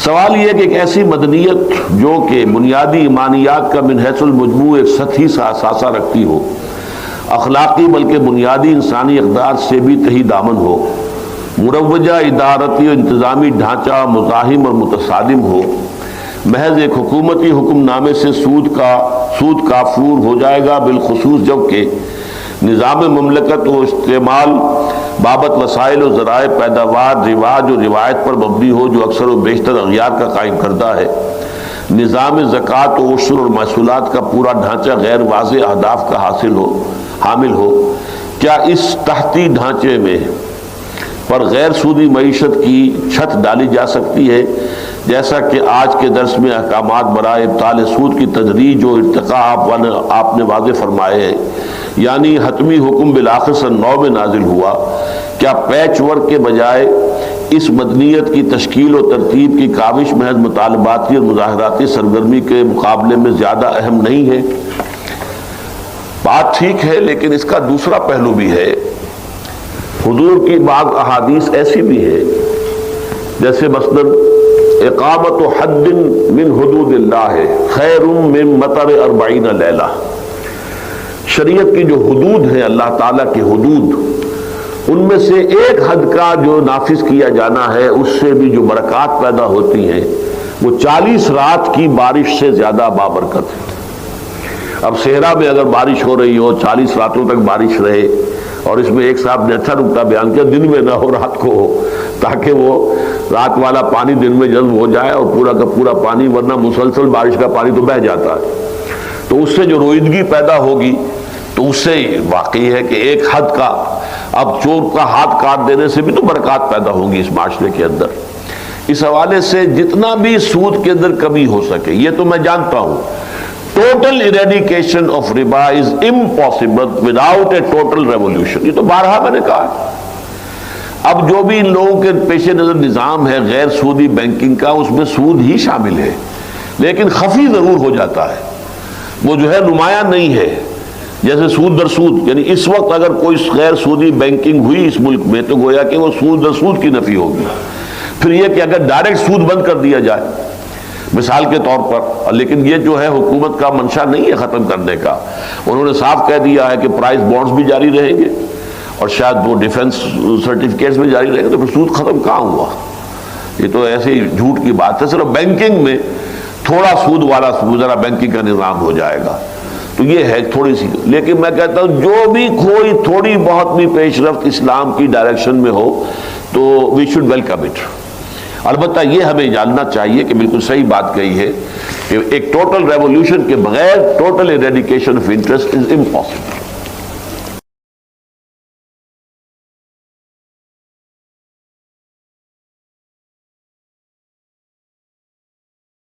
سوال یہ ہے کہ ایک ایسی مدنیت جو کہ بنیادی ایمانیات کا من حیث المجموع ایک سطحی سا اثاثہ رکھتی ہو، اخلاقی بلکہ بنیادی انسانی اقدار سے بھی تہی دامن ہو، مروجہ ادارتی و انتظامی ڈھانچہ مزاحم اور متصادم ہو، محض ایک حکومتی حکم نامے سے سود کافور ہو جائے گا، بالخصوص جبکہ نظام مملکت و استعمال بابت وسائل و ذرائع پیداوار رواج و روایت پر مبنی ہو جو اکثر و بیشتر اغیار کا قائم کردہ ہے، نظام زکوٰۃ و عشر اور محصولات کا پورا ڈھانچہ غیر واضح اہداف کا حامل ہو، کیا اس تحتی ڈھانچے میں پر غیر سودی معیشت کی چھت ڈالی جا سکتی ہے، جیسا کہ آج کے درس میں احکامات برائے ابطال سود کی تدریج و ارتقاء آپ نے واضح فرمائے ہیں، یعنی حتمی حکم بالآخر سن 9 میں نازل ہوا، کیا پیچ ورک کے بجائے اس مدنیت کی تشکیل و ترتیب کی کاوش محض مطالباتی اور مظاہراتی سرگرمی کے مقابلے میں زیادہ اہم نہیں ہے؟ بات ٹھیک ہے، لیکن اس کا دوسرا پہلو بھی ہے۔ حضور کی بعض احادیث ایسی بھی ہے جیسے مثلاً اقامت حد من حدود اللہ خیر من مطر 40 لیلہ، شریعت کی جو حدود ہیں اللہ تعالیٰ کی حدود، ان میں سے ایک حد کا جو نافذ کیا جانا ہے اس سے بھی جو برکات پیدا ہوتی ہیں وہ 40 رات کی بارش سے زیادہ بابرکت ہے۔ اب صحرا میں اگر بارش ہو رہی ہو، 40 راتوں تک بارش رہے، اور اس میں ایک صاحب نے اچھا نکتہ بیان کیا، دن میں نہ ہو رات کو ہو، تاکہ وہ رات والا پانی دن میں جذب ہو جائے اور پورا کا پورا پانی، ورنہ مسلسل بارش کا پانی تو بہہ جاتا ہے، تو اس سے جو رویدگی پیدا ہوگی تو اس سے واقعی ہے کہ ایک حد کا، اب چور کا ہاتھ کاٹ دینے سے بھی تو برکات پیدا ہوگی اس معاشرے کے اندر۔ اس حوالے سے جتنا بھی سود کے اندر کمی ہو سکے، یہ تو میں جانتا ہوں ٹوٹل ایریڈیکیشن آف ربا is impossible without a total revolution, یہ تو بارہا میں نے کہا۔ اب جو بھی ان لوگوں کے پیش نظر نظام ہے غیر سودی بینکنگ کا، اس میں سود ہی شامل ہے، لیکن خفی ضرور ہو جاتا ہے، وہ جو ہے نمایاں نہیں ہے، جیسے سود در سود، یعنی اس وقت اگر کوئی غیر سودی بینکنگ ہوئی اس ملک میں تو گویا کہ وہ سود در سود کی نفی ہوگی۔ پھر یہ کہ اگر ڈائریکٹ سود بند کر دیا جائے مثال کے طور پر، لیکن یہ جو ہے حکومت کا منشا نہیں ہے ختم کرنے کا، انہوں نے صاف کہہ دیا ہے کہ پرائز بانڈز بھی جاری رہیں گے اور شاید وہ ڈیفنس سرٹیفکیٹس بھی جاری رہیں گے، تو پھر سود ختم کہاں ہوا؟ یہ تو ایسے ہی جھوٹ کی بات ہے، صرف بینکنگ میں تھوڑا سود والا ذرا بینکنگ کا نظام ہو جائے گا، تو یہ ہے تھوڑی سی۔ لیکن میں کہتا ہوں جو بھی کوئی تھوڑی بہت بھی پیش رفت اسلام کی ڈائریکشن میں ہو تو وی شوڈ ویلکم اٹ۔ البتہ یہ ہمیں جاننا چاہیے کہ بالکل صحیح بات کہی ہے کہ ایک ٹوٹل ریولیوشن کے بغیر total eradication of interest is impossible.